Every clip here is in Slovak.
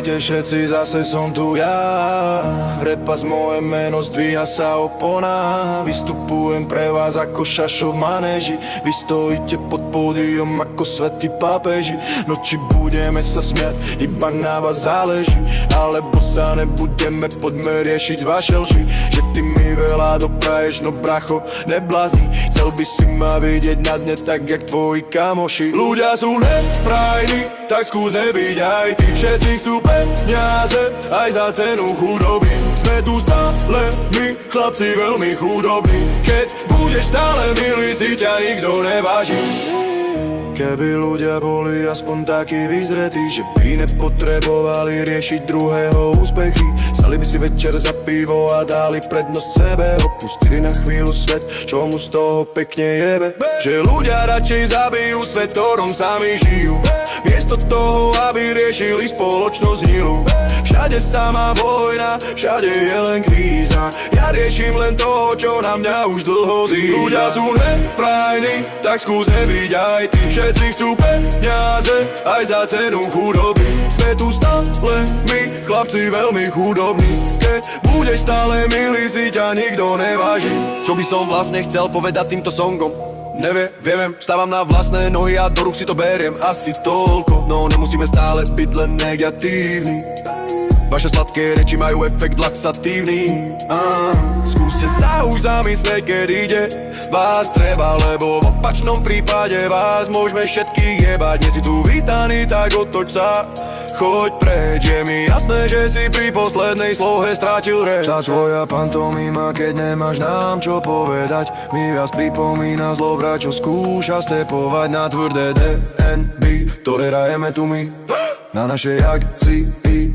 Počúvajte všetci, zase som tu ja. Repas moje meno, zdvíha sa opona. Vystupujem pre vás ako šašo v manéži. Vy stojíte pod pódium ako svätí pápeži. Noči budeme sa smiať, iba na vás záleží. Alebo sa nebudeme, poďme riešiť vaše lži. Že ty mi veľa dopraješ, no bracho, neblázni. Chcel by si ma vidieť na dne tak, jak tvoji kamoši. Ľudia sú neprajní, tak skús nebyť aj ty. Všetci chcú peniaze, aj za cenu chudoby. Sme tu stále my, chlapci veľmi chudobní. Keď budeš stále milý, si ťa nikto neváži. Keby ľudia boli aspoň takí vyzretí, že by nepotrebovali riešiť druhého úspechy. Stali by si večer za pivo a dali prednosť sebe. Opustili na chvíľu svet, čo mu z toho pekne jebe. Že ľudia radšej zabijú svet, ktorom sami žijú, miesto toho, aby riešili spoločnosť hnilu. Všade samá vojna, všade je len kríza. Ja riešim len toho, čo na mňa už dlho zíra. Ľudia sú neprajní, tak skús nebyť aj ty. Všetci chcú peniaze, aj za cenu chudoby. Sme tu stále my, chlapci veľmi chudobní. Keď budeš stále milý, si ťa nikto neváži. Čo by som vlastne chcel povedať týmto songom? Neviem, stávam na vlastné nohy a do rúk si to beriem. Asi toľko, no nemusíme stále byť len negatívni. Vaše sladké reči majú efekt laxatívny. Skúste sa už zamyslieť, keď ide vás treba, lebo v opačnom prípade vás môžeme všetkých jebať. Nie si tu vítaný, tak otoč sa, choď preč. Je mi jasné, že si pri poslednej slohe strátil reč. Tá tvoja pantomima, keď nemáš nám čo povedať, mi viac pripomína zlobra, čo skúša stepovať na tvrdé DNB, ktoré rajeme tu my. Na našej akcii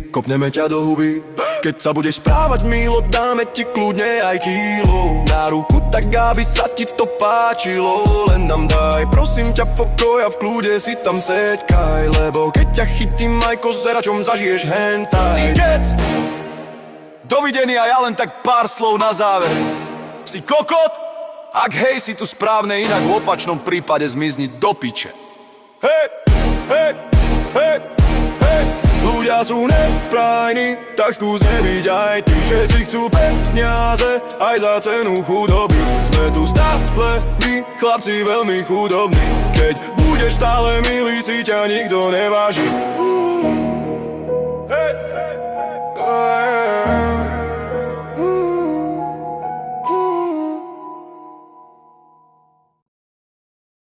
kopneme ťa do huby. Keď sa budeš správať milo, dáme ti kľudne aj kilo na ruku, tak aby sa ti to páčilo. Len nám daj, prosím ťa, pokoj a v kľude si tam seďkaj, lebo keď ťa chytím aj kozeračom, zažiješ hentaj. Ty kec! Dovidenia, ja len tak pár slov na záver. Si kokot? Ak hej, si tu správne, inak v opačnom prípade zmizni do piče. Hej, hej, hej. Ľudia sú neprajní, tak skús nebyť aj ty. Všetci chcú peniaze, aj za cenu chudoby. Sme tu stále my, chlapci veľmi chudobní. Keď budeš stále milý, si ťa nikto neváži. Hey.